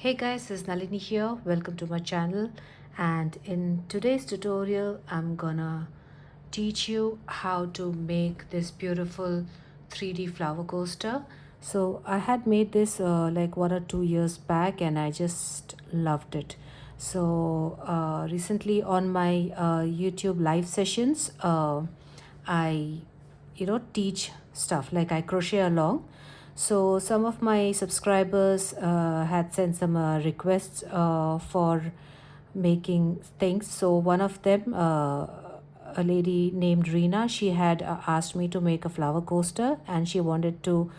Hey guys, this is Nalini here. Welcome to my channel, and in today's tutorial I'm gonna teach you how to make this beautiful 3D flower coaster. So I had made this like 1 or 2 years back and I just loved it. So recently on my YouTube live sessions, I teach stuff like I crochet along. So some of my subscribers had sent some requests for making things. So one of them, a lady named Rina, she had asked me to make a flower coaster and she wanted to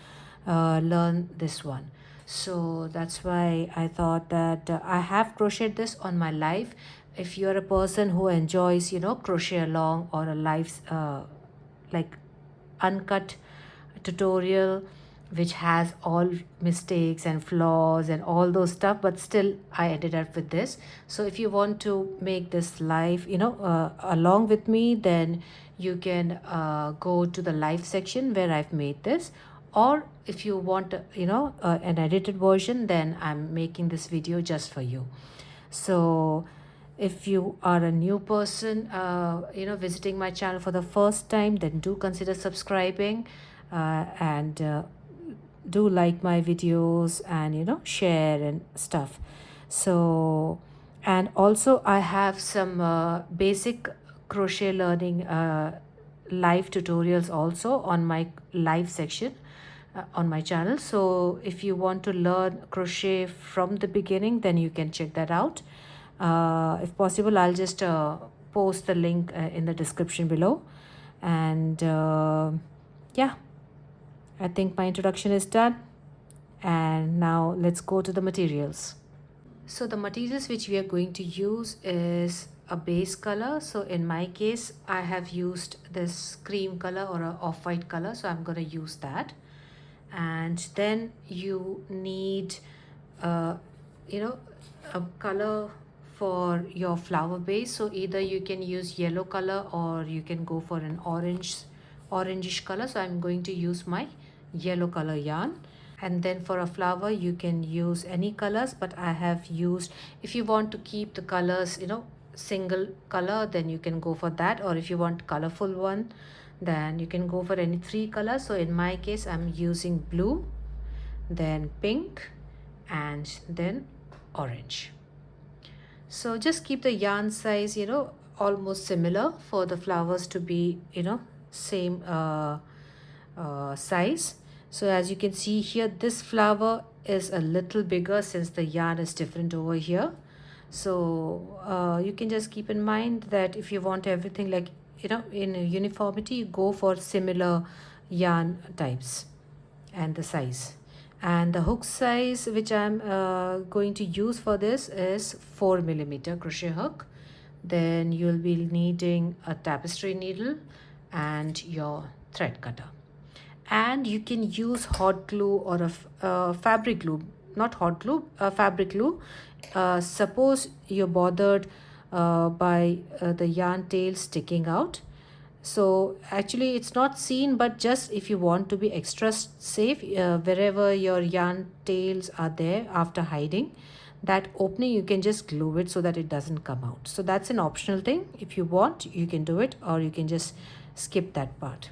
learn this one. So that's why I thought that I have crocheted this on my live. If you're a person who enjoys crochet along or a live like uncut tutorial which has all mistakes and flaws and all those stuff, but still I ended up with this. So if you want to make this live along with me, then you can go to the live section where I've made this, or if you want an edited version, then I'm making this video just for you. So if you are a new person visiting my channel for the first time, then do consider subscribing and do like my videos and share and stuff. So, and also I have some basic crochet learning live tutorials also on my live section on my channel. So if you want to learn crochet from the beginning, then you can check that out. If possible, I'll just post the link in the description below. And yeah, I think my introduction is done. And now let's go to the materials. So the materials which we are going to use is a base color. So in my case, I have used this cream color or a off-white color. So I'm going to use that. And then you need a color for your flower base. So either you can use yellow color or you can go for an orangish color. So I'm going to use my yellow color yarn. And then for a flower you can use any colors, but I have used, if you want to keep the colors single color, then you can go for that, or if you want colorful one, then you can go for any 3 colors. So in my case I'm using blue, then pink, and then orange. So just keep the yarn size almost similar for the flowers to be same size. So as you can see here, this flower is a little bigger since the yarn is different over here. So you can just keep in mind that if you want everything like in uniformity, go for similar yarn types and the size. And the hook size which I'm going to use for this is 4mm crochet hook. Then you'll be needing a tapestry needle and your thread cutter. And you can use hot glue or a fabric glue, not hot glue, fabric glue. Suppose you're bothered by the yarn tail sticking out. So actually it's not seen, but just if you want to be extra safe, wherever your yarn tails are there after hiding, that opening you can just glue it so that it doesn't come out. So that's an optional thing. If you want, you can do it, or you can just skip that part.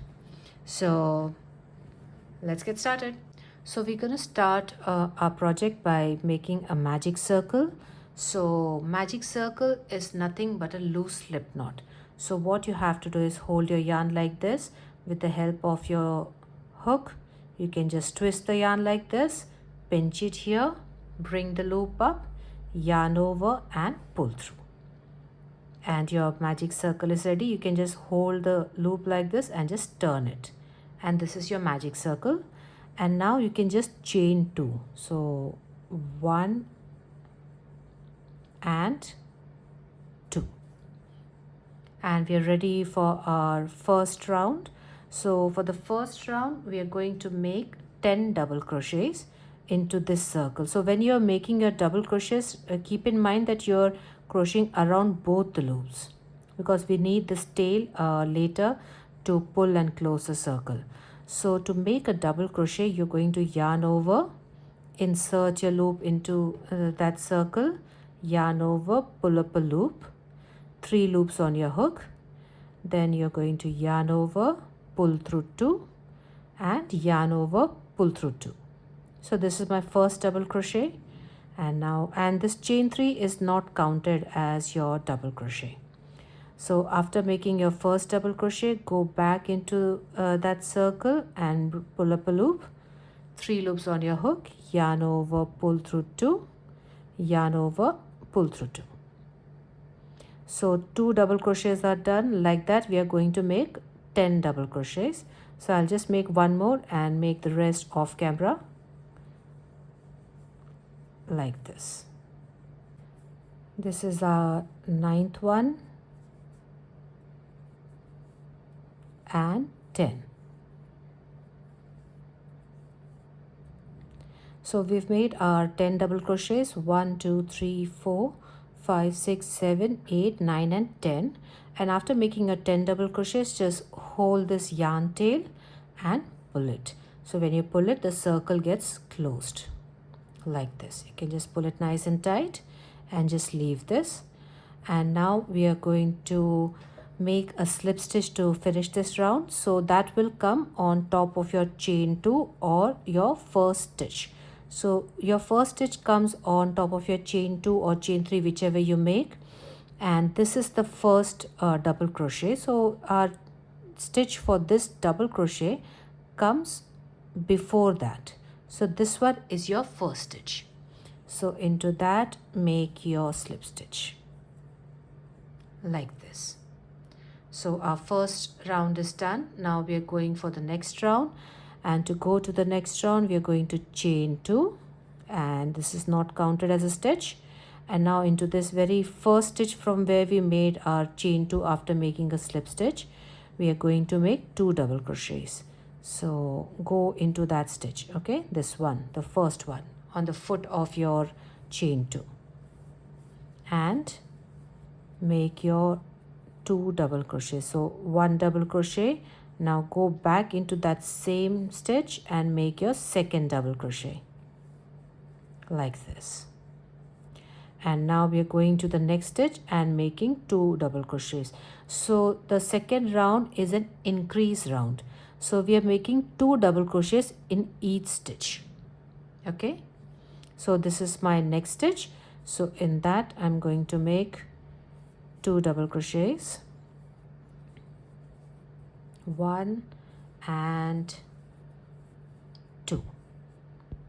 So let's get started. So we're going to start our project by making a magic circle. So magic circle is nothing but a loose slip knot. So what you have to do is hold your yarn like this with the help of your hook. You can just twist the yarn like this, pinch it here, bring the loop up, yarn over and pull through. And your magic circle is ready. You can just hold the loop like this and just turn it. And this is your magic circle. And now you can just chain 2. So 1 and 2. And we are ready for our first round. So for the first round, we are going to make 10 double crochets into this circle. So when you are making your double crochets, keep in mind that you're crocheting around both the loops, because we need this tail later to pull and close the circle. So to make a double crochet, you're going to yarn over insert your loop into that circle, yarn over, pull up a loop, 3 loops on your hook, then you're going to yarn over, pull through 2, and yarn over, pull through 2. So this is my first double crochet, and this chain 3 is not counted as your double crochet. So after making your first double crochet, go back into that circle and pull up a loop, 3 loops on your hook, yarn over, pull through 2, yarn over, pull through 2. So 2 double crochets are done. Like that we are going to make 10 double crochets. So I'll just make one more and make the rest off camera, like this. This is our 9th one and 10. So we've made our 10 double crochets, 1 2 3 4 5 6 7 8 9 and 10. And after making a 10 double crochets, just hold this yarn tail and pull it. So when you pull it, the circle gets closed like this. You can just pull it nice and tight and just leave this. And now we are going to make a slip stitch to finish this round. So that will come on top of your chain 2 or your first stitch. So your first stitch comes on top of your chain 2 or chain 3, whichever you make. And this is the first double crochet. So our stitch for this double crochet comes before that. So this one is your first stitch. So into that, make your slip stitch like this. So our first round is done. Now we are going for the next round, and to go to the next round we are going to chain 2, and this is not counted as a stitch. And now into this very first stitch from where we made our chain 2 after making a slip stitch, we are going to make 2 double crochets. So go into that stitch, okay, this one, the first one on the foot of your chain 2, and make your 2 double crochets. So 1 double crochet. Now go back into that same stitch and make your second double crochet like this. And now we are going to the next stitch and making 2 double crochets. So the second round is an increase round. So we are making 2 double crochets in each stitch. Okay. So this is my next stitch. So in that I'm going to make 2 double crochets, 1 and 2.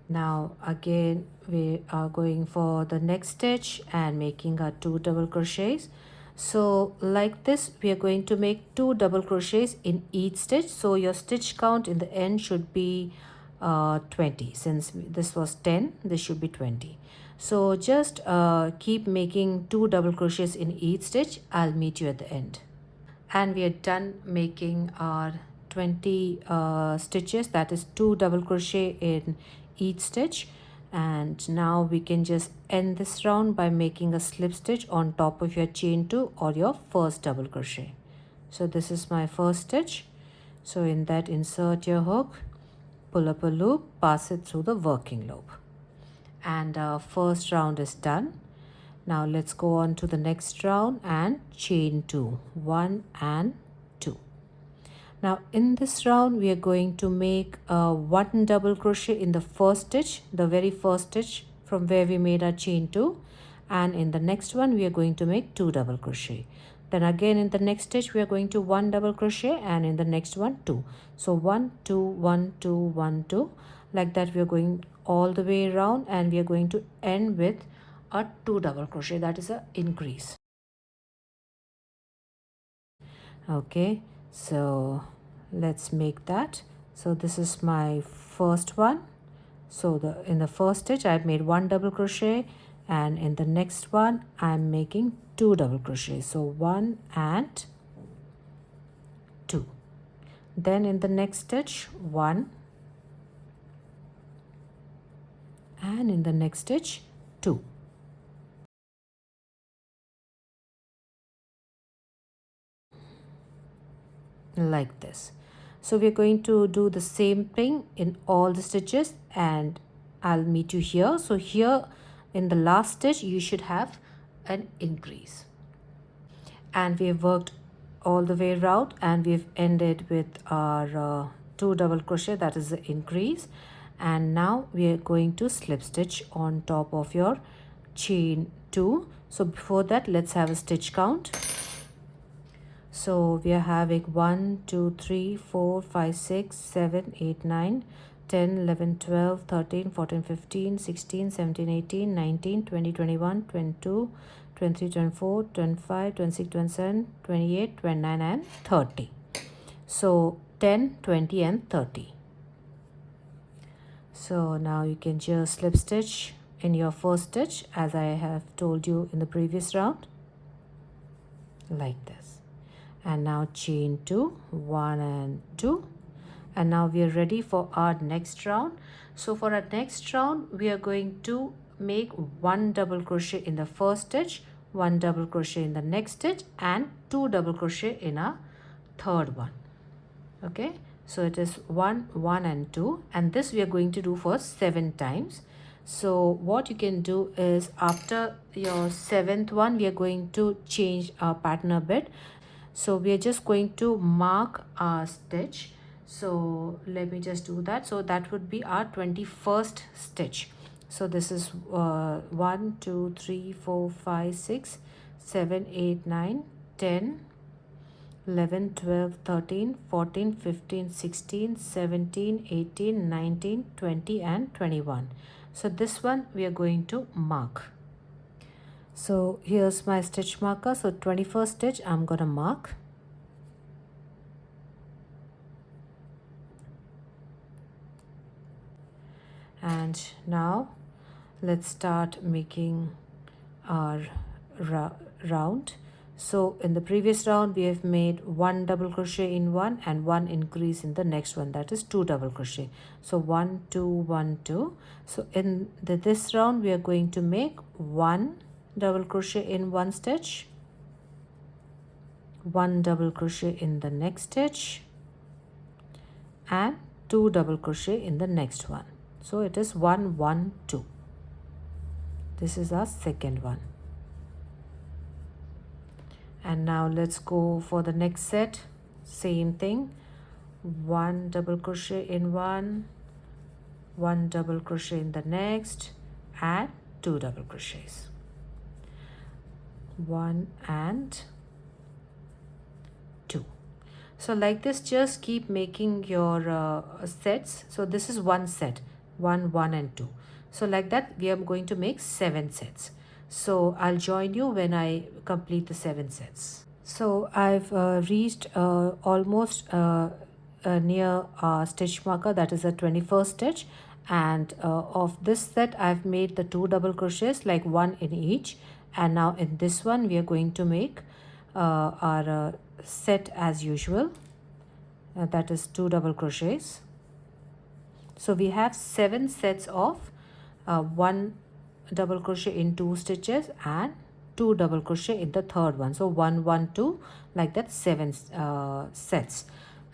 Now again we are going for the next stitch and making our 2 double crochets. So like this we are going to make 2 double crochets in each stitch. So your stitch count in the end should be 20. Since this was 10, this should be 20. So just keep making 2 double crochets in each stitch. I'll meet you at the end. And we are done making our 20 stitches, that is 2 double crochet in each stitch. And now we can just end this round by making a slip stitch on top of your chain 2 or your first double crochet. So this is my first stitch. So in that, insert your hook, pull up a loop, pass it through the working loop, and our first round is done. Now let's go on to the next round and chain 2, 1 and 2. Now in this round we are going to make 1 double crochet in the first stitch, the very first stitch from where we made our chain 2, and in the next one we are going to make 2 double crochet. Then again in the next stitch we are going to 1 double crochet, and in the next one 2. So 1 2 1 2 1 2, like that we are going all the way around, and we are going to end with a 2 double crochet, that is a increase. Okay, so let's make that. So this is my first one. So in the first stitch I've made 1 double crochet, and in the next one I'm making 2 double crochets. So 1 and 2. Then in the next stitch 1, and in the next stitch 2. Like this. So we're going to do the same thing in all the stitches, and I'll meet you here. So here in the last stitch you should have an increase, and we've worked all the way around and we've ended with our 2 double crochet, that is the increase. And now we are going to slip stitch on top of your chain 2. So before that, let's have a stitch count. So we are having 1 2 3 4 5 6 7 8 9 10 11 12 13 14 15 16 17 18 19 20 21 22 23 24 25 26 27 28 29 and 30. So 10 20 and 30. So now you can just slip stitch in your first stitch as I have told you in the previous round, like this. And now chain 2, 1 and 2, and now we are ready for our next round. So for our next round we are going to make 1 double crochet in the first stitch, 1 double crochet in the next stitch, and 2 double crochet in a third one. Okay, so it is 1 1 and 2, and this we are going to do for 7 times. So what you can do is after your 7th one we are going to change our pattern a bit. So we are just going to mark our stitch. So let me just do that. So that would be our 21st stitch. So this is 1 2 3 4 5 6 7 8 9 10 11 12 13 14 15 16 17 18 19 20 and 21. So this one we are going to mark. So here's my stitch marker. So 21st stitch I'm gonna mark. And now let's start making our round. So in the previous round we have made 1 double crochet in one and 1 increase in the next one, that is 2 double crochet. So 1 2 1 2. So in this round we are going to make 1 double crochet in one stitch, 1 double crochet in the next stitch, and 2 double crochet in the next one. So it is 1 1 2. This is our second one. And now let's go for the next set. Same thing, 1 double crochet in one, 1 double crochet in the next, and 2 double crochets, 1 and 2. So like this, just keep making your sets. So this is one set, 1 1 and 2. So like that we are going to make 7 sets. So I'll join you when I complete the 7 sets. So I've reached almost near stitch marker, that is the 21st stitch, and of this set I've made the 2 double crochets, like 1 in each. And now in this one we are going to make our set as usual, that is 2 double crochets. So we have 7 sets of 1 double crochet in 2 stitches and 2 double crochet in the third one. So 1 1 2, like that, 7 sets.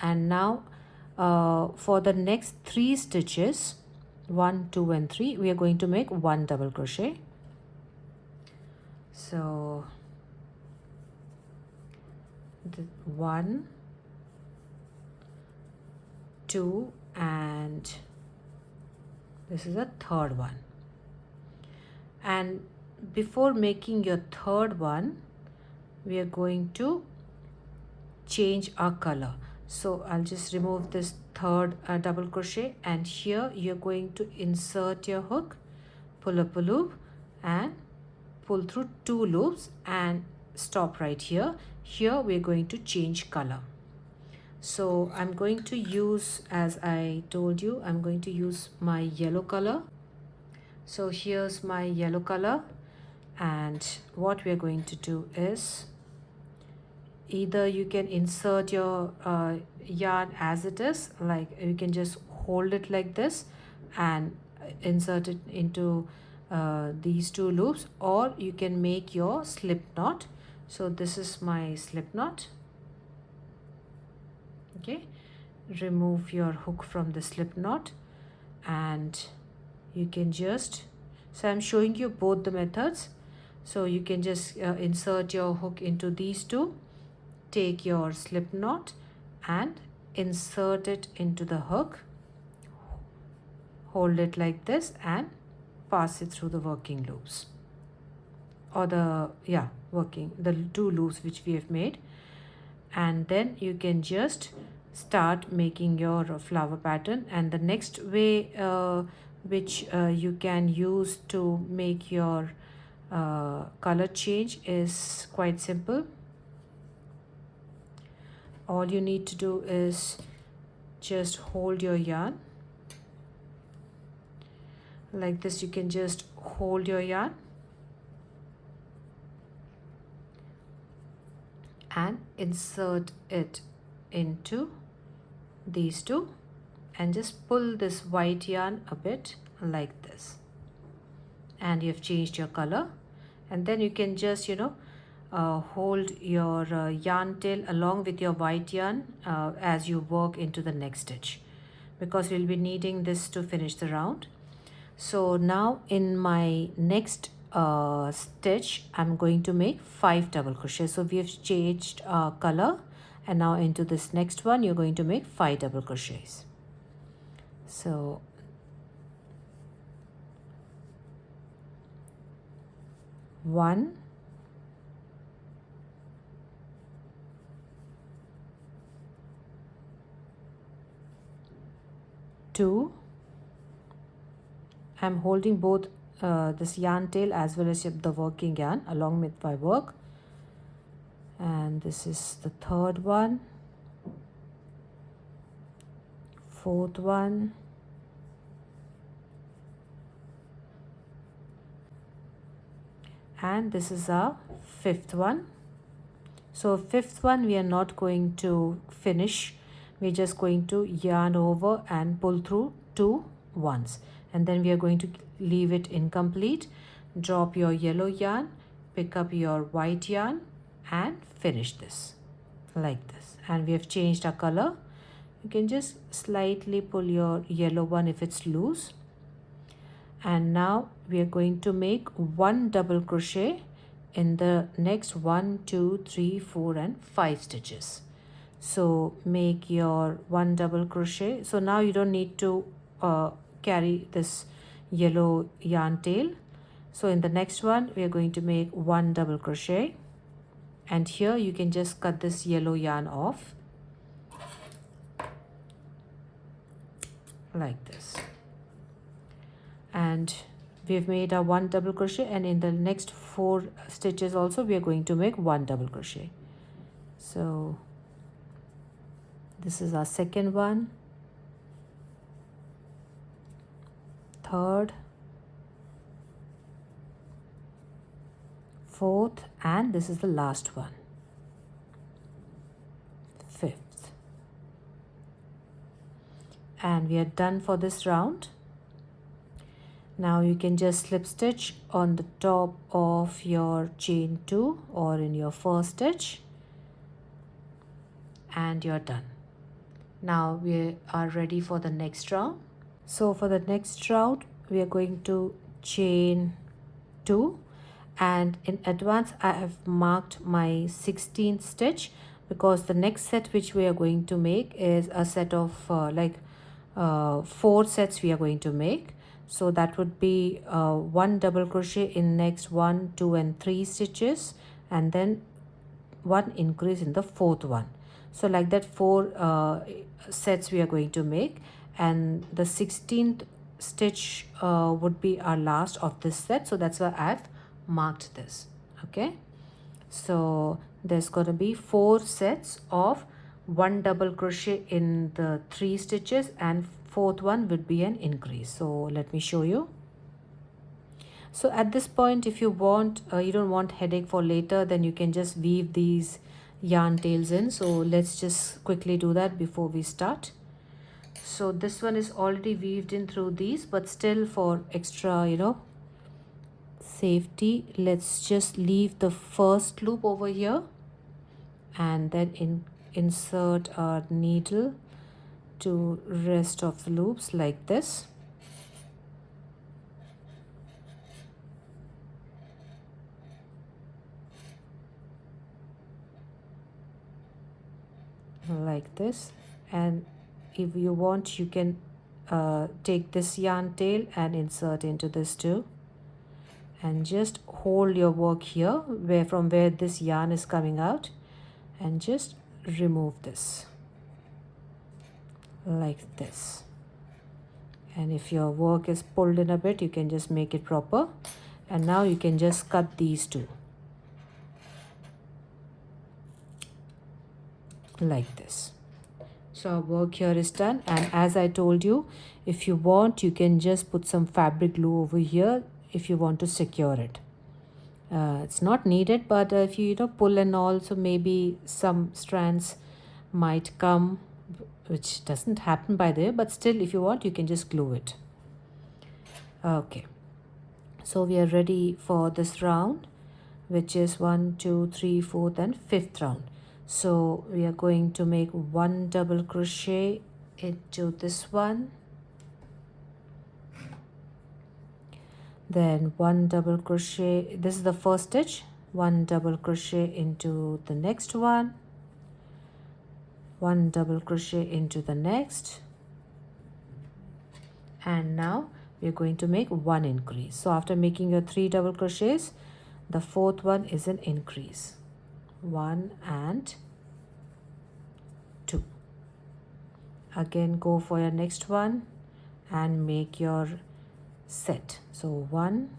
And now for the next 3 stitches, 1 2 and 3, we are going to make 1 double crochet. So 1 2, and this is a third one. And before making your third one we are going to change our color. So I'll just remove this third double crochet, and here you're going to insert your hook, pull up a loop and pull through 2 loops and stop right here. Here we're going to change color. So I'm going to use, as I told you, I'm going to use my yellow color. So here's my yellow color, and what we are going to do is, either you can insert your yarn as it is, like you can just hold it like this and insert it into these 2 loops, or you can make your slip knot. So this is my slip knot. Okay, remove your hook from the slip knot and you can just, so I'm showing you both the methods. So you can just insert your hook into these two, take your slip knot and insert it into the hook, hold it like this and pass it through the working loops, or the two loops which we have made. And then you can just start making your flower pattern. And the next way which you can use to make your color change is quite simple. All you need to do is just hold your yarn like this. You can just hold your yarn and insert it into these two and just pull this white yarn a bit like this, and you've changed your color. And then you can just hold your yarn tail along with your white yarn as you work into the next stitch, because we'll be needing this to finish the round. So now in my next stitch I'm going to make 5 double crochets. So we have changed color, and now into this next one you're going to make 5 double crochets. So 1, 2, I'm holding both this yarn tail as well as the working yarn along with my work, and this is the third one, fourth one, and this is our fifth one. So fifth one we are not going to finish, we're just going to yarn over and pull through 2 once, and then we are going to leave it incomplete. Drop your yellow yarn, pick up your white yarn and finish this like this. And we have changed our color. You can just slightly pull your yellow one if it's loose. And now we are going to make 1 double crochet in the next 1, 2, 3, 4 and 5 stitches. So make your 1 double crochet. So now you don't need to carry this yellow yarn tail. So in the next one we are going to make 1 double crochet, and here you can just cut this yellow yarn off like this. And we've made our 1 double crochet, and in the next 4 stitches also we are going to make 1 double crochet. So this is our second one, third, fourth, and this is the last one, fifth. And we are done for this round. Now you can just slip stitch on the top of your chain 2 or in your first stitch, and you're done. Now we are ready for the next round. So for the next round we are going to chain 2, and in advance I have marked my 16th stitch, because the next set which we are going to make is a set of 4 sets we are going to make. So that would be 1 double crochet in next 1, 2 and 3 stitches, and then 1 increase in the 4th one. So like that 4 sets we are going to make, and the 16th stitch would be our last of this set. So that's why I've marked this. Okay, so there's going to be 4 sets of 1 double crochet in the 3 stitches, and 4th one would be an increase. So let me show you. So at this point, if you want you don't want headache for later, then you can just weave these yarn tails in. So let's just quickly do that before we start. So this one is already weaved in through these, but still for extra safety, let's just leave the first loop over here and then insert our needle to rest of the loops like this. like this. And if you want, you can take this yarn tail and insert into this too, and just hold your work here from where this yarn is coming out, and just remove this like this. And if your work is pulled in a bit, you can just make it proper. And now you can just cut these two like this. So our work here is done. And as I told you, if you want, you can just put some fabric glue over here if you want to secure it. It's not needed, but if you pull and all, so maybe some strands might come, which doesn't happen by the way, but still, if you want, you can just glue it. Okay, so we are ready for this round, which is 1, 2, 3, 4th and 5th round. So we are going to make 1 double crochet into this one, then 1 double crochet, this is the first stitch, 1 double crochet into the next one, 1 double crochet into the next, and now we're going to make 1 increase. So after making your 3 double crochets, the 4th one is an increase, 1 and 2. Again, go for your next one and make your set. So 1,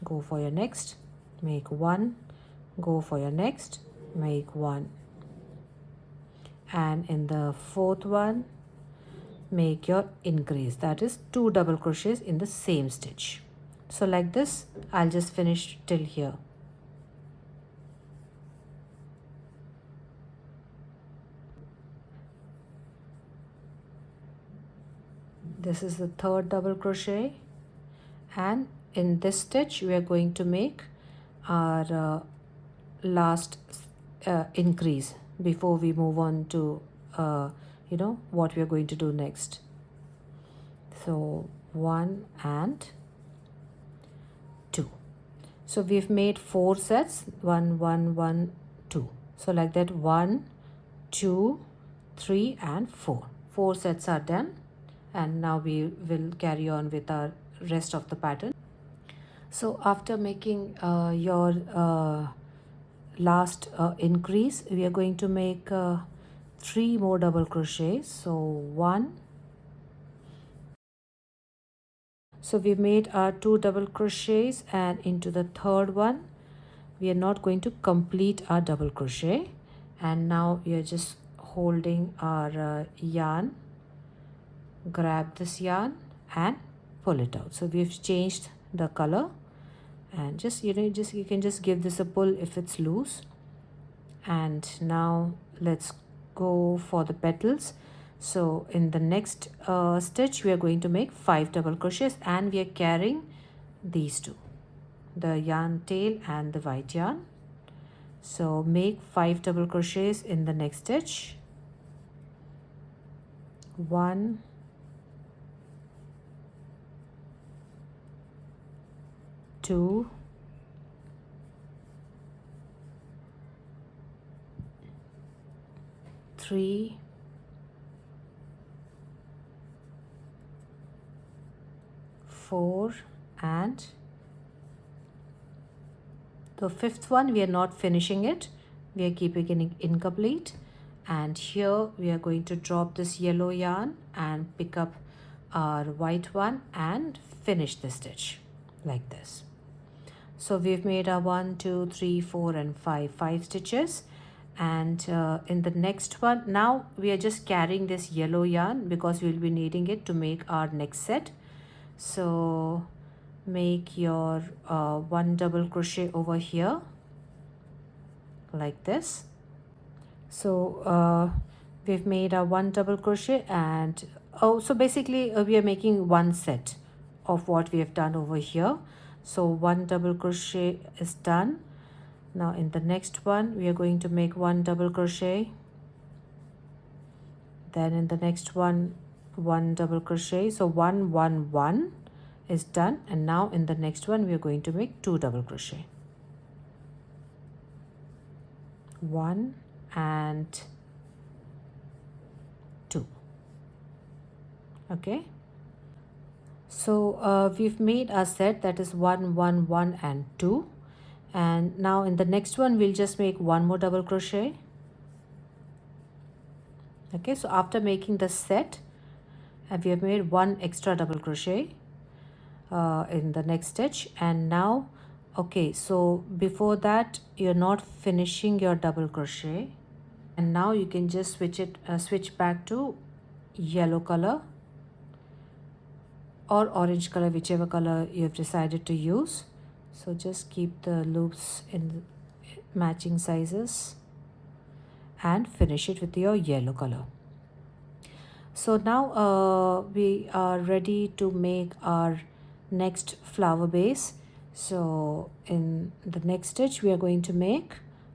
go for your next, make 1, go for your next, make 1, and in the 4th one, make your increase, that is 2 double crochets in the same stitch. So like this, I'll just finish till here. This is the 3rd double crochet, and in this stitch we are going to make our last increase before we move on to what we are going to do next. So 1 and 2. So we've made 4 sets, 1, 1, 1, 2. So like that, 1, 2, 3 and 4. 4 sets are done, and now we will carry on with our rest of the pattern. So after making your last increase, we are going to make 3 more double crochets. So 1, so we made our 2 double crochets, and into the 3rd one we are not going to complete our double crochet, and now we are just holding our yarn, grab this yarn and pull it out. So we've changed the color, and just you can just give this a pull if it's loose. And now let's go for the petals. So in the next stitch we are going to make 5 double crochets, and we are carrying these two, the yarn tail and the white yarn. So make 5 double crochets in the next stitch, 1, 2, 3, 4, and the 5th one we are not finishing it, we are keeping it incomplete. And here we are going to drop this yellow yarn and pick up our white one and finish the stitch like this. So we've made our 1, 2, 3, 4 and 5 stitches, and in the next one now we are just carrying this yellow yarn because we will be needing it to make our next set. So make your 1 double crochet over here like this. So we've made our 1 double crochet, and so basically we are making 1 set of what we have done over here. So 1 double crochet is done. Now in the next one we are going to make 1 double crochet, then in the next one 1 double crochet. So 1, 1, 1 is done, and now in the next one we are going to make 2 double crochet, 1 and Okay, so we've made a set that is 1 1 1 and 2, and now in the next one we'll just make one more double crochet. Okay, so after making the set, we have made one extra double crochet in the next stitch. And now, okay, so before that you're not finishing your double crochet, and now you can just switch back to yellow color or orange color, whichever color you have decided to use. So just keep the loops in matching sizes and finish it with your yellow color. So now we are ready to make our next flower base. So in the next stitch we are going to make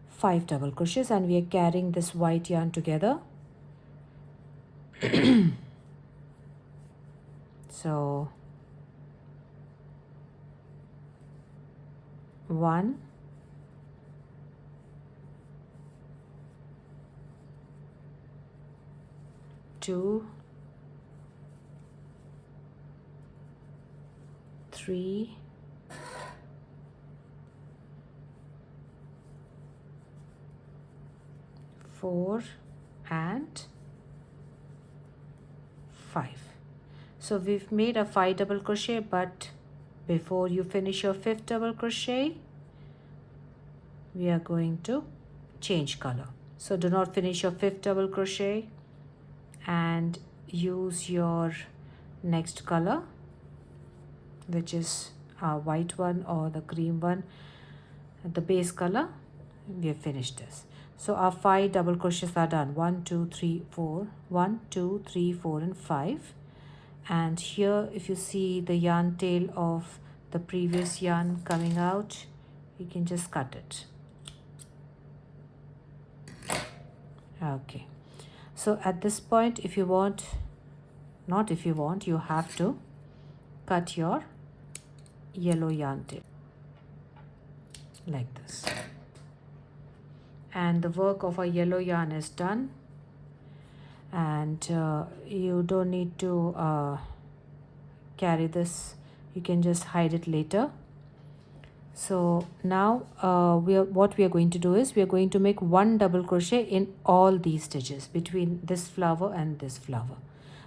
5 double crochets, and we are carrying this white yarn together. So 1, 2, 3, 4 and 5. So we've made a 5 double crochet, but before you finish your 5th double crochet we are going to change color. So do not finish your 5th double crochet and use your next color, which is a white one or the cream one, the base color. We have finished this. So our 5 double crochets are done. 1 2 3 4, 1 2 3 4 and 5. And here if you see the yarn tail of the previous yarn coming out, you can just cut it. Okay, so at this point, if you want, not if you want, you have to cut your yellow yarn tail like this. And the work of a yellow yarn is done, and you don't need to carry this. You can just hide it later. So now what we are going to do is we are going to make one double crochet in all these stitches between this flower and this flower.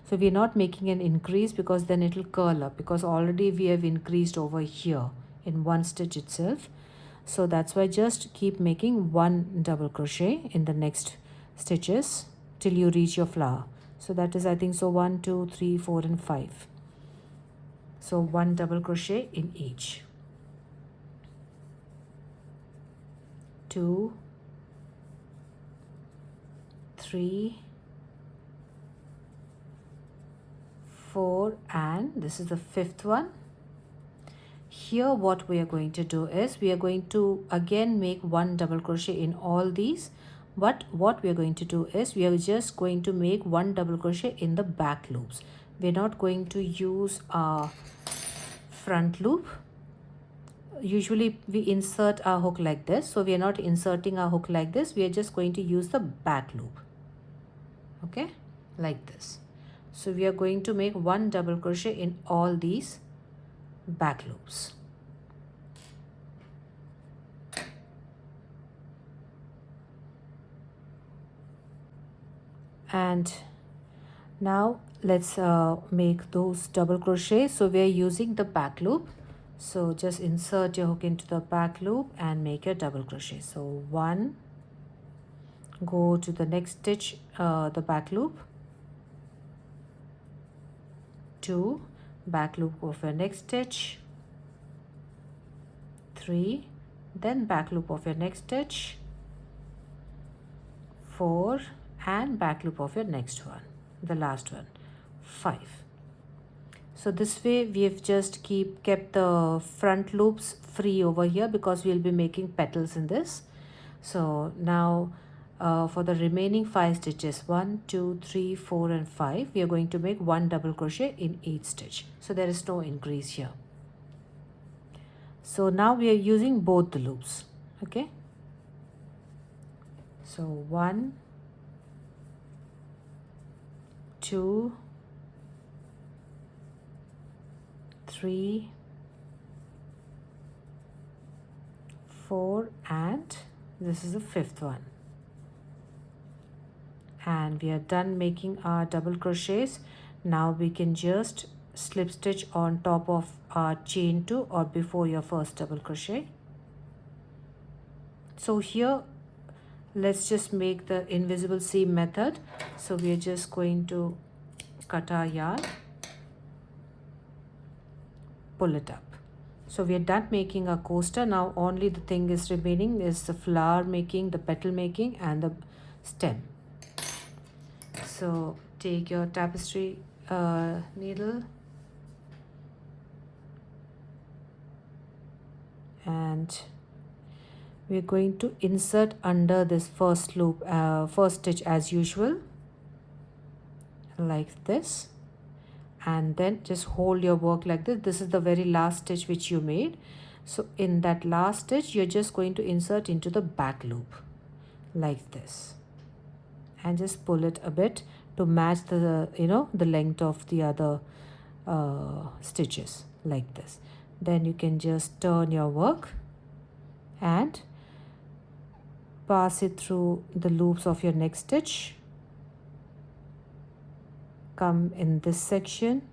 So we are not making an increase, because then it will curl up, because already we have increased over here in one stitch itself. So that's why just keep making one double crochet in the next stitches till you reach your flower. So that is, I think, so 1 2 3 4 and 5. So one double crochet in each. 2 3 4, and this is the 5th one. Here what we are going to do is we are going to again make one double crochet in all these, but what we are going to do is we are just going to make one double crochet in the back loops. We're not going to use a front loop. Usually we insert our hook like this, so we are not inserting our hook like this. We are just going to use the back loop, okay, like this. So we are going to make one double crochet in all these back loops. And now let's make those double crochets. So we are using the back loop. So just insert your hook into the back loop and make your double crochet. So 1, go to the next stitch, the back loop, 2, back loop of your next stitch, 3, then back loop of your next stitch, 4, and back loop of your next one, the last one, 5. So this way we have just kept the front loops free over here, because we'll be making petals in this. So now for the remaining 5 stitches, 1 2 3 4 and 5, we are going to make one double crochet in each stitch. So there is no increase here. So now we are using both the loops. Okay, so 1 2 3, 4, and this is the 5th one. And we are done making our double crochets. Now we can just slip stitch on top of our chain 2 or before your first double crochet. So here let's just make the invisible seam method. So we are just going to cut our yarn, pull it up. So we are done making a coaster. Now only the thing is remaining is the flower making, the petal making, and the stem. So take your tapestry needle and we're going to insert under this first loop, first stitch as usual, like this, and then just hold your work like this. This is the very last stitch which you made. So in that last stitch you're just going to insert into the back loop like this and just pull it a bit to match the the length of the other stitches like this. Then you can just turn your work and pass it through the loops of your next stitch, come in this section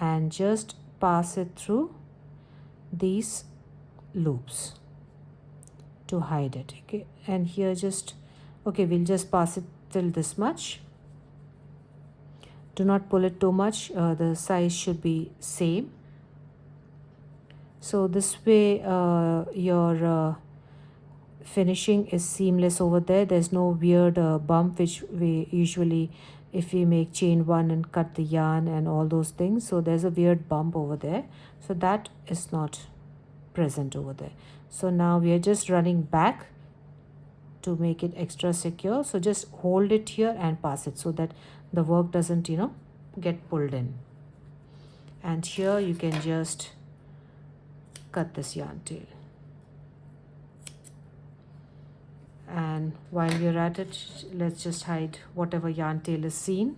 and just pass it through these loops to hide it. Okay, and here just we'll just pass it till this much. Do not pull it too much, the size should be same. So this way your finishing is seamless over there. There's no weird bump which we usually, if we make chain 1 and cut the yarn and all those things, so there's a weird bump over there, so that is not present over there. So now we are just running back to make it extra secure. So just hold it here and pass it so that the work doesn't get pulled in. And here you can just cut this yarn tail. And while you're at it, let's just hide whatever yarn tail is seen.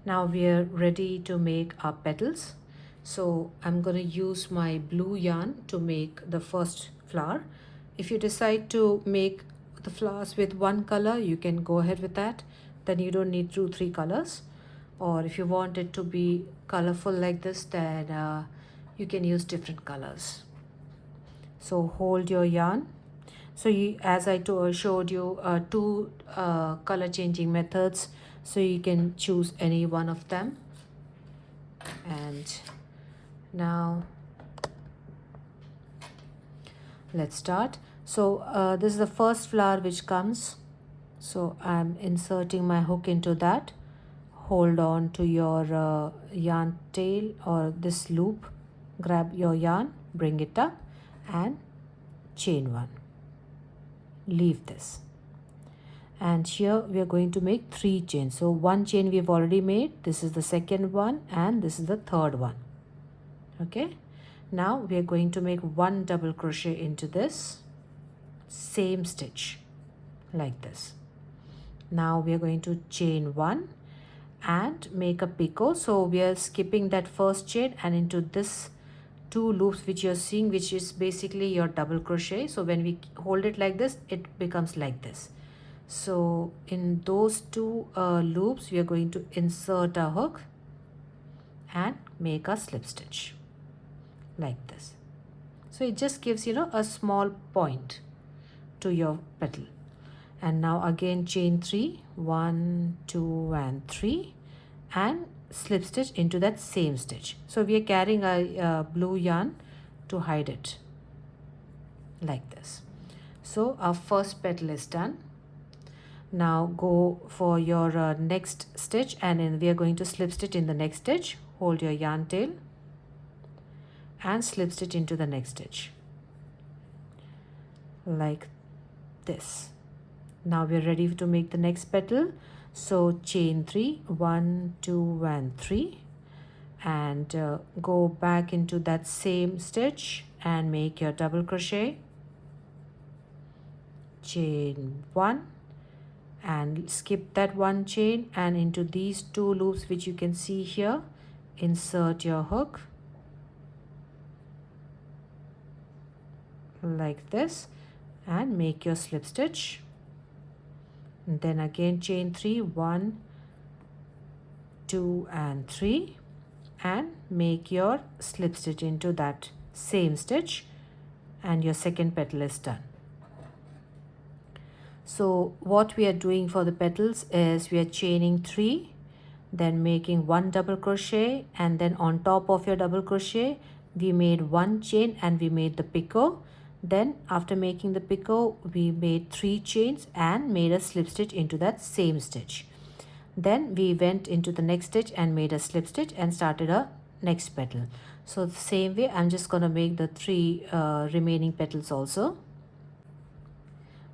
Now we are ready to make our petals. So I'm going to use my blue yarn to make the first flower. If you decide to make the flowers with one color, you can go ahead with that. Then you don't need 2-3 colors. Or if you want it to be colorful like this, then you can use different colors. So hold your yarn. So as I showed you, 2 color changing methods, so you can choose any one of them. And now let's start. So this is the first flower which comes, so I'm inserting my hook into that. Hold on to your yarn tail or this loop, grab your yarn, bring it up and chain 1, leave this, and here we are going to make 3 chains. So 1 chain we've already made, this is the second one, and this is the third one. Okay, now we are going to make 1 double crochet into this same stitch like this. Now we are going to chain 1 and make a picot. So we are skipping that first chain and into this 2 loops which you're seeing, which is basically your double crochet. So when we hold it like this, it becomes like this. So in those 2 loops we are going to insert a hook and make a slip stitch like this. So it just gives a small point to your petal. And now again chain 3, 1, 2 and 3, and slip stitch into that same stitch. So we are carrying a blue yarn to hide it like this. So our first petal is done. Now go for your next stitch, and then we are going to slip stitch in the next stitch. Hold your yarn tail and slip stitch into the next stitch like this. Now we're ready to make the next petal. So chain 3, 1, 2 and 3, and go back into that same stitch and make your double crochet, chain 1, and skip that one chain, and into these 2 loops which you can see here, insert your hook like this and make your slip stitch. And then again chain 3, 1, 2 and 3, and make your slip stitch into that same stitch, and your second petal is done. So what we are doing for the petals is we are chaining 3, then making 1 double crochet, and then on top of your double crochet we made 1 chain and we made the picot. Then after making the picot we made 3 chains and made a slip stitch into that same stitch. Then we went into the next stitch and made a slip stitch and started a next petal. So the same way I'm just going to make the 3 remaining petals also.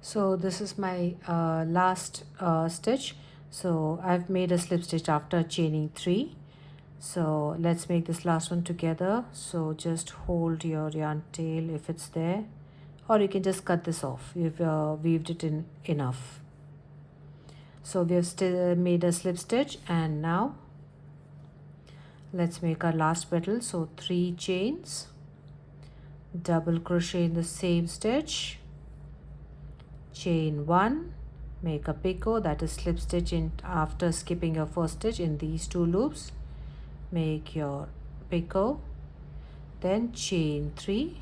So this is my last stitch. So I've made a slip stitch after chaining 3. So let's make this last one together. So just hold your yarn tail if it's there, or you can just cut this off. You've weaved it in enough. So we have still made a slip stitch, and now let's make our last petal. So 3 chains, double crochet in the same stitch, chain 1, make a picot, that is slip stitch in after skipping your first stitch in these 2 loops, make your picot, then chain 3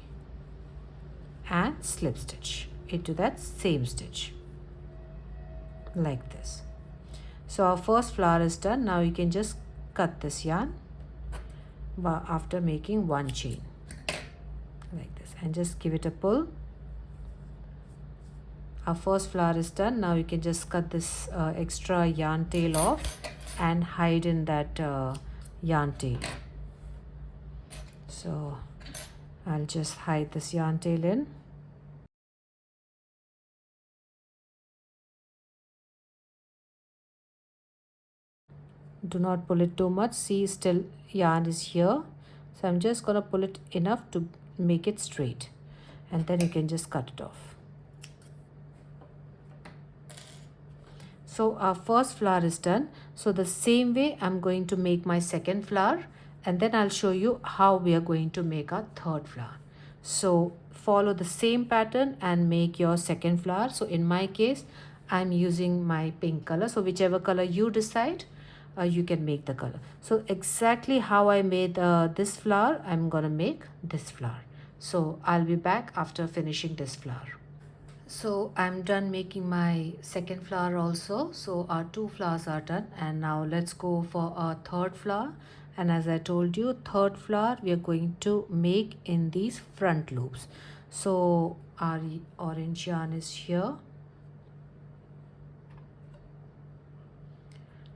and slip stitch into that same stitch like this. So our first flower is done. Now you can just cut this yarn after making 1 chain like this and just give it a pull. Our first flower is done. Now you can just cut this extra yarn tail off and hide in that yarn tail. So I'll just hide this yarn tail in. Do not pull it too much. See, still yarn is here. So I'm just gonna pull it enough to make it straight, and then you can just cut it off. So our first flower is done. So the same way I'm going to make my second flower, and then I'll show you how we are going to make our third flower. So follow the same pattern and make your second flower. So in my case, I'm using my pink color. So whichever color you decide, you can make the color. So exactly how I made this flower, I'm gonna make this flower. So I'll be back after finishing this flower. So I'm done making my second flower also. So our 2 flowers are done, and now let's go for our third flower. And as I told you, third flower we are going to make in these front loops. So our orange yarn is here.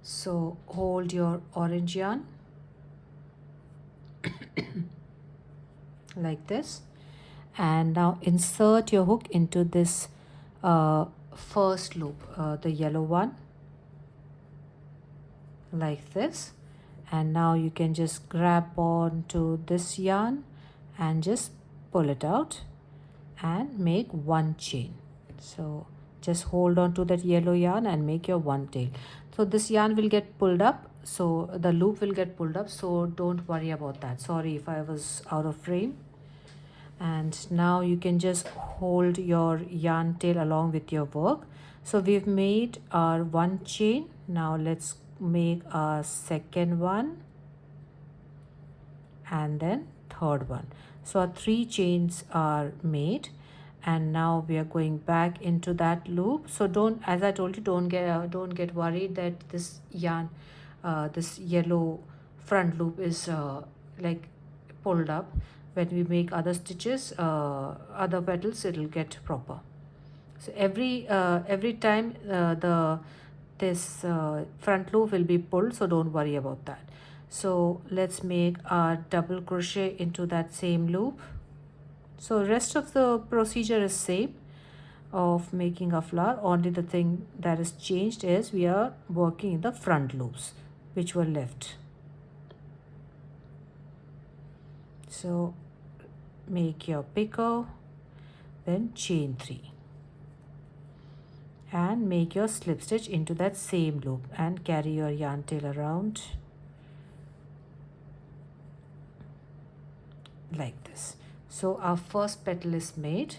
So hold your orange yarn like this, and now insert your hook into this first loop, the yellow one, like this. And now you can just grab on to this yarn and just pull it out and make 1 chain. So just hold on to that yellow yarn and make your 1 tail. So this yarn will get pulled up, so the loop will get pulled up, so don't worry about that. Sorry if I was out of frame. And now you can just hold your yarn tail along with your work. So we've made our 1 chain. Now let's make our second one and then third one. So our 3 chains are made, and now we are going back into that loop. So don't, as I told you, don't get worried that this yarn, this yellow front loop is like pulled up. When we make other stitches, other petals, it will get proper. So every time this front loop will be pulled, so don't worry about that. So let's make our double crochet into that same loop. So rest of the procedure is same, of making a flower. Only the thing that is changed is we are working in the front loops which were left. So make your picot, then chain 3 and make your slip stitch into that same loop and carry your yarn tail around like this. So our first petal is made.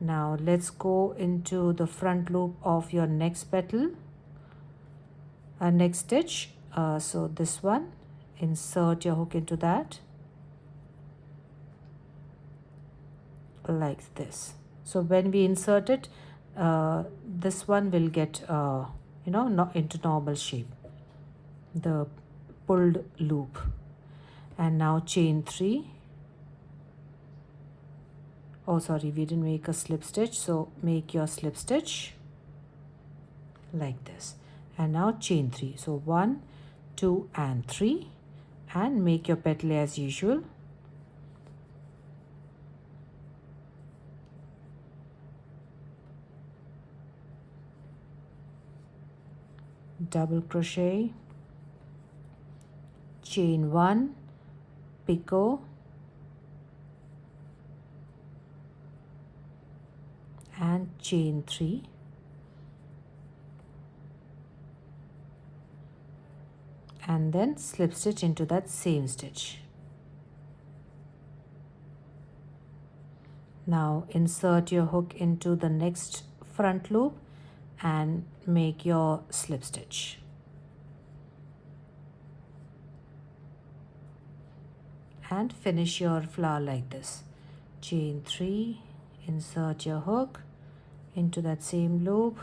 Now let's go into the front loop of your next petal, next stitch. So this one, insert your hook into that like this. So when we insert it, this one will get not into normal shape, the pulled loop. And now chain 3. Oh sorry, we didn't make a slip stitch, so make your slip stitch like this. And now chain 3. So 1, 2 and 3 and make your petal as usual. Double crochet, chain 1, picot, and chain 3, and then slip stitch into that same stitch. Now insert your hook into the next front loop and make your slip stitch. And finish your flower like this. Chain 3, insert your hook into that same loop,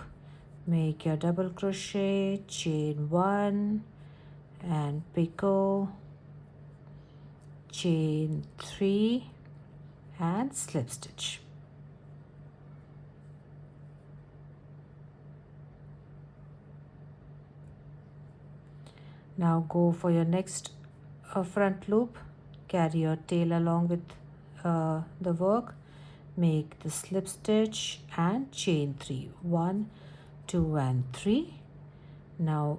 make your double crochet, chain 1 and picot, chain 3 and slip stitch. Now go for your next front loop, carry your tail along with the work, make the slip stitch and chain 3, 1, 2 and 3. Now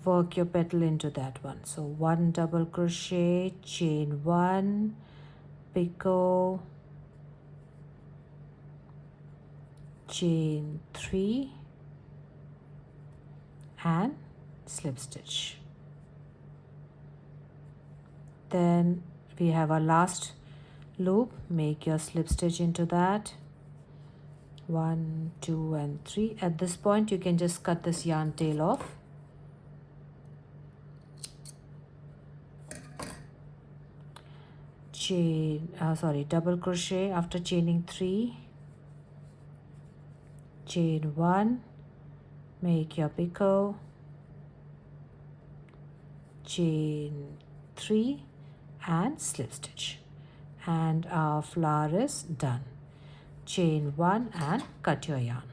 work your petal into that one. So 1 double crochet, chain 1, picot, chain 3 and slip stitch. Then we have our last loop, make your slip stitch into that, 1, 2 and 3. At this point you can just cut this yarn tail off. Double crochet after chaining 3, chain 1, make your picot, chain 3 and slip stitch, and our flower is done. Chain 1 and cut your yarn,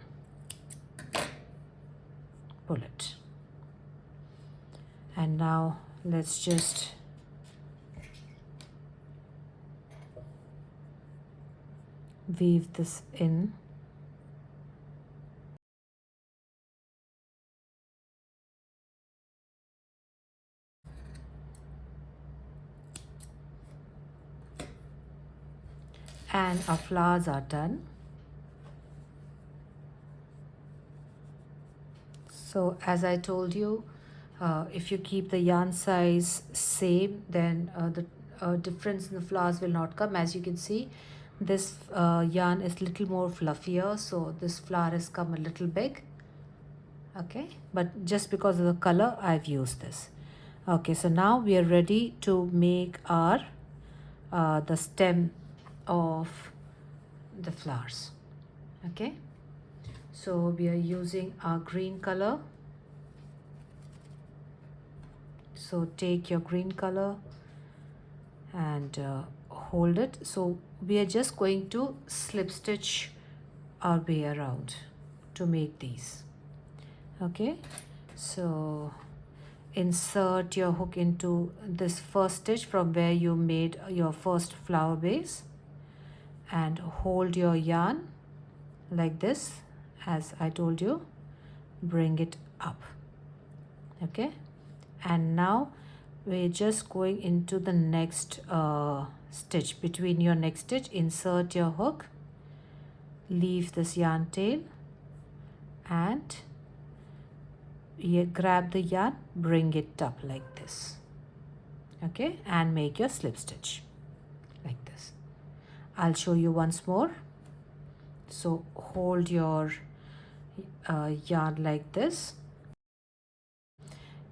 pull it, and now let's just weave this in. And our flowers are done. So as I told you, if you keep the yarn size same, then the difference in the flowers will not come. As you can see, this yarn is little more fluffier, so this flower has come a little big. Okay, but just because of the color I've used this. Okay, so now we are ready to make our the stem of the flowers. Okay, so we are using our green color. So take your green color and hold it. So we are just going to slip stitch our way around to make these. Okay, so insert your hook into this first stitch from where you made your first flower base and hold your yarn like this as I told you, bring it up. Okay, and now we're just going into the next stitch. Between your next stitch, insert your hook, leave this yarn tail, and you grab the yarn, bring it up like this. Okay, and make your slip stitch like this. I'll show you once more. So hold your yarn like this,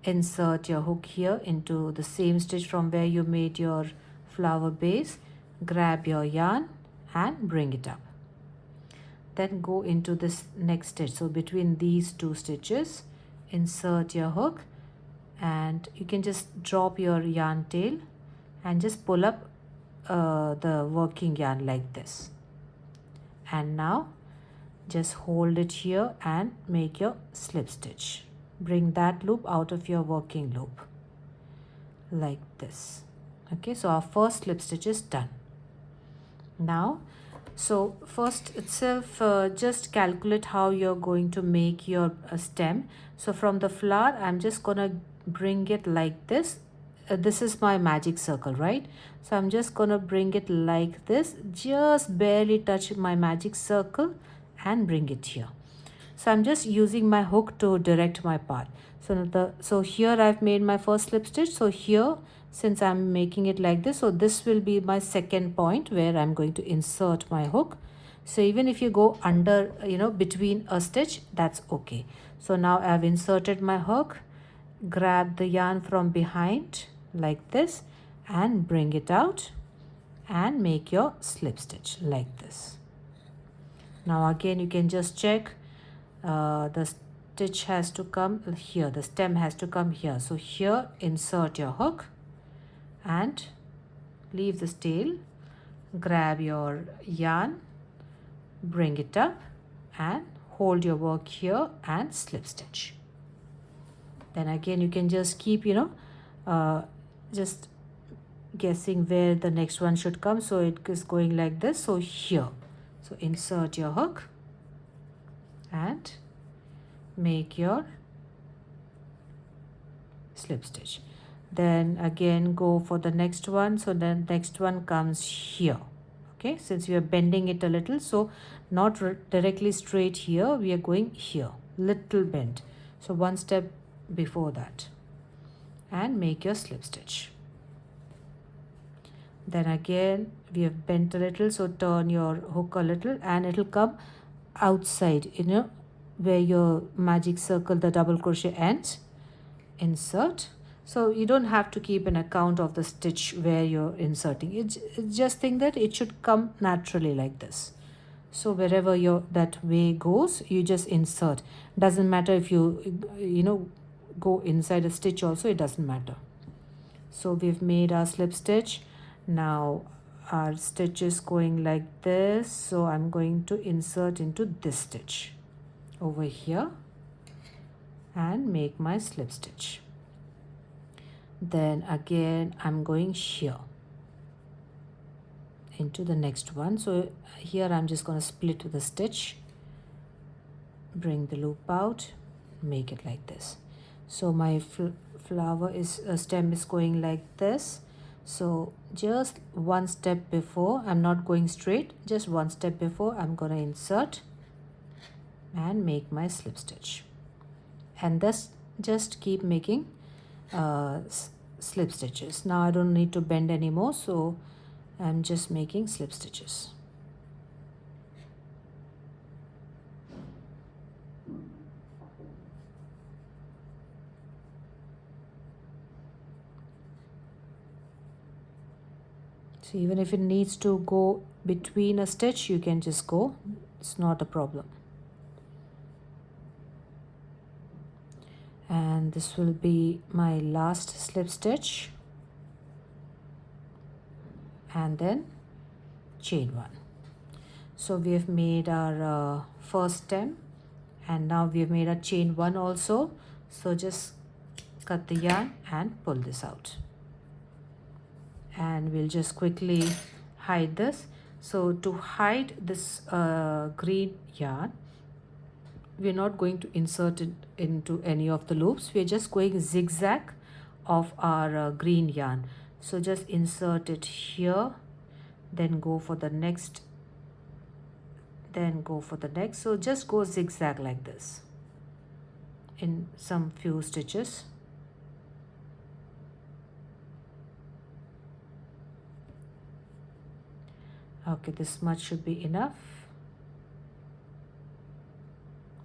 insert your hook here into the same stitch from where you made your flower base, grab your yarn and bring it up. Then go into this next stitch. So between these two stitches, insert your hook, and you can just drop your yarn tail and just pull up the working yarn like this. And now just hold it here and make your slip stitch. Bring that loop out of your working loop like this. Okay, so our first slip stitch is done. Now, so first itself, just calculate how you're going to make your stem. So from the flower, I'm just gonna bring it like this. This is my magic circle, right? So I'm just gonna bring it like this, just barely touch my magic circle and bring it here. So I'm just using my hook to direct my path. So here I've made my first slip stitch. So here, since I'm making it like this, so this will be my second point where I'm going to insert my hook. So even if you go under, between a stitch, that's okay. So now I've inserted my hook, grab the yarn from behind like this and bring it out and make your slip stitch like this. Now again, you can just check the stitch has to come here, the stem has to come here. So here, insert your hook and leave this tail, grab your yarn, bring it up and hold your work here and slip stitch. Then again, you can just keep, just guessing where the next one should come. So it is going like this. So here, so insert your hook and make your slip stitch. Then again go for the next one. So then next one comes here. Okay, since we are bending it a little, so not directly straight here, we are going here, little bend. So one step before that and make your slip stitch. Then again we have bent a little, so turn your hook a little and it will come outside, where your magic circle, the double crochet ends. Insert. So you don't have to keep an account of the stitch where you're inserting. It's just think that it should come naturally like this. So wherever that way goes, you just insert. Doesn't matter if you go inside a stitch also, it doesn't matter. So we've made our slip stitch. Now our stitch is going like this. So I'm going to insert into this stitch over here and make my slip stitch. Then again I'm going here into the next one. So here I'm just going to split the stitch, bring the loop out, make it like this. So my flower stem is going like this. So just one step before, I'm not going straight, just one step before, I'm going to insert and make my slip stitch. And this just keep making slip stitches. Now I don't need to bend anymore, so I'm just making slip stitches. So even if it needs to go between a stitch, you can just go, it's not a problem. And this will be my last slip stitch and then chain one. So we have made our first stem and now we have made a chain one also. So just cut the yarn and pull this out, and we'll just quickly hide this. So to hide this green yarn, we're not going to insert it into any of the loops. We're just going zigzag of our green yarn. So just insert it here, then go for the next, then go for the next. So just go zigzag like this in some few stitches. Okay, this much should be enough,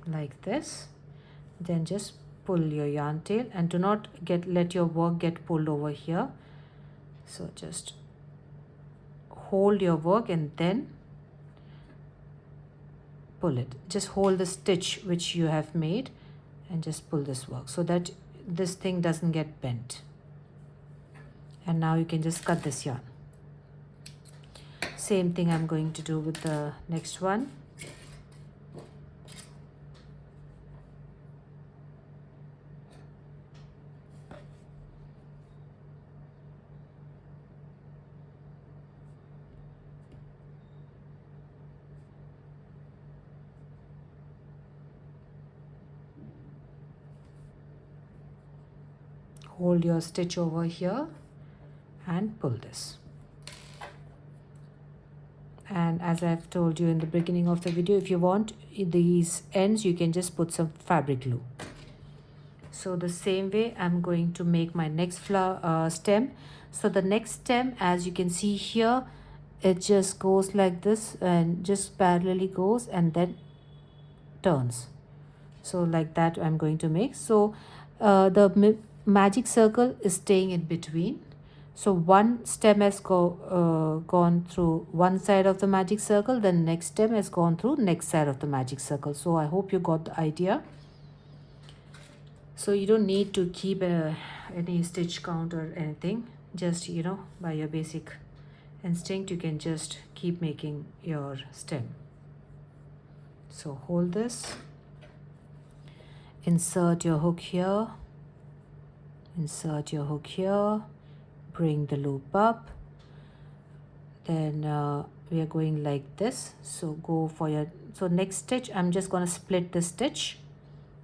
like this. Then just pull your yarn tail, and do not let your work get pulled over here. So just hold your work and then pull it. Just hold the stitch which you have made and just pull this work so that this thing doesn't get bent. And now you can just cut this yarn. Same thing I'm going to do with the next one. Hold your stitch over here and pull this. And as I've told you in the beginning of the video, if you want these ends, you can just put some fabric glue. So the same way I'm going to make my next flower stem. So the next stem, as you can see here, it just goes like this and just parallelly goes and then turns. So like that I'm going to make. So the magic circle is staying in between. So one stem has gone through one side of the magic circle, then next stem has gone through next side of the magic circle. So I hope you got the idea. So you don't need to keep any stitch count or anything. Just, you know, by your basic instinct, you can just keep making your stem. So hold this, insert your hook here, insert your hook here, bring the loop up, then we are going like this. So go for your, so next stitch I'm just going to split the stitch.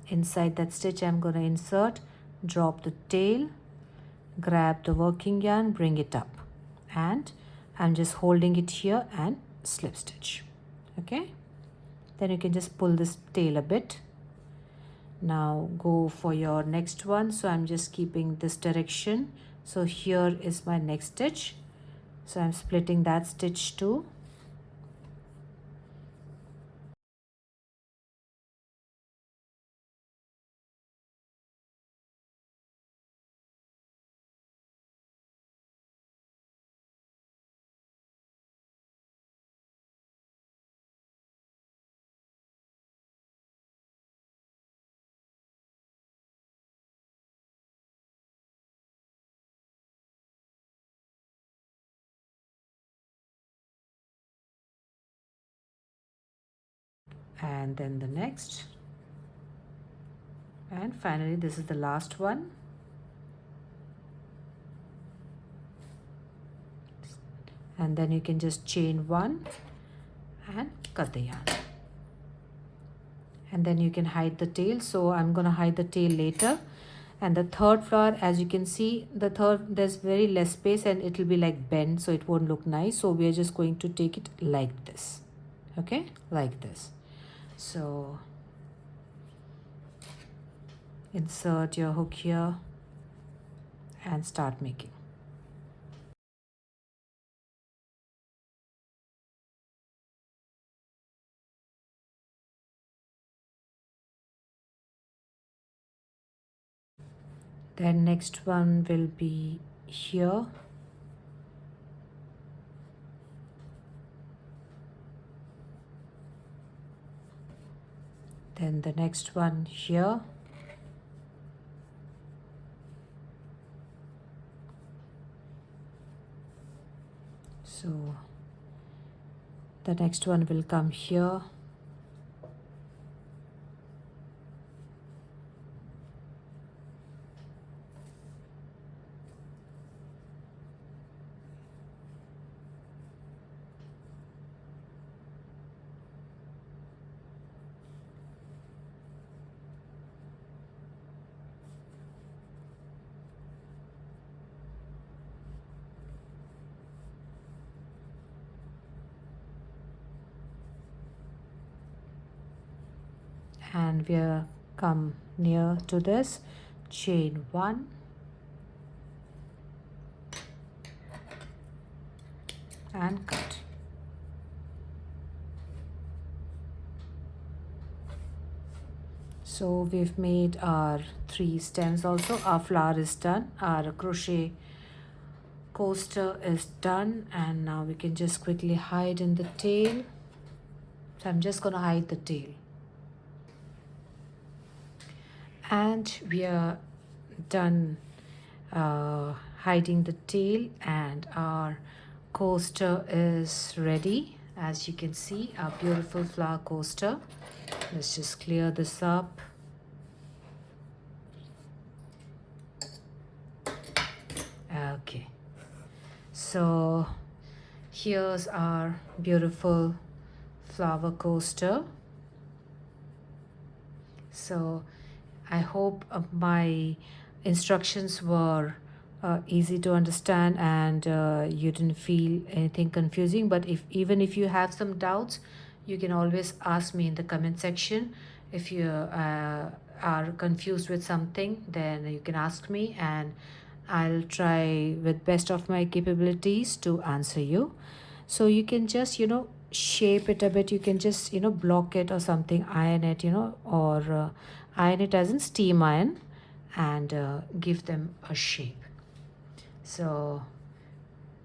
Inside that stitch I'm going to insert, drop the tail, grab the working yarn, bring it up, and I'm just holding it here and slip stitch. Okay, then you can just pull this tail a bit. Now go for your next one. So I'm just keeping this direction. So here is my next stitch. So I'm splitting that stitch too. And then the next, and finally this is the last one. And then you can just chain one and cut the yarn, and then you can hide the tail. So I'm going to hide the tail later. And the third flower, as you can see, the third, there's very less space and it will be like bent, so it won't look nice. So we are just going to take it like this. Okay, like this. So insert your hook here and start making. Then next one will be here. Then the next one here. So the next one will come here. and we come near to this, chain 1 and cut. So we've made our 3 stems also. Our flower is done, our crochet coaster is done, and now we can just quickly hide in the tail. So I'm just going to hide the tail, and we are done hiding the tail, and our coaster is ready. As you can see, our beautiful flower coaster. Let's just clear this up. Okay, so here's our beautiful flower coaster. So I hope my instructions were easy to understand, and you didn't feel anything confusing. But even if you have some doubts, you can always ask me in the comment section. If you are confused with something, then you can ask me, and I'll try with best of my capabilities to answer you. So you can just shape it a bit. You can just block it or something, iron it, or iron it as in steam iron, and give them a shape. So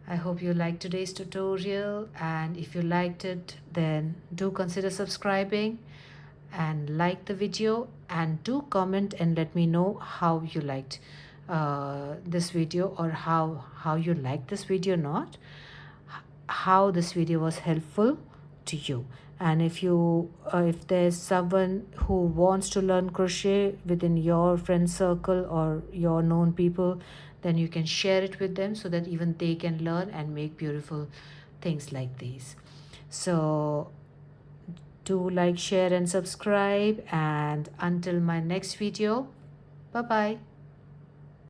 I hope you liked today's tutorial, and if you liked it, then do consider subscribing and like the video, and do comment and let me know how you liked this video, or how you liked this video, not how this video was helpful to you. And if there's someone who wants to learn crochet within your friend circle or your known people, then you can share it with them so that even they can learn and make beautiful things like these. So do like, share and subscribe, and until my next video, bye bye.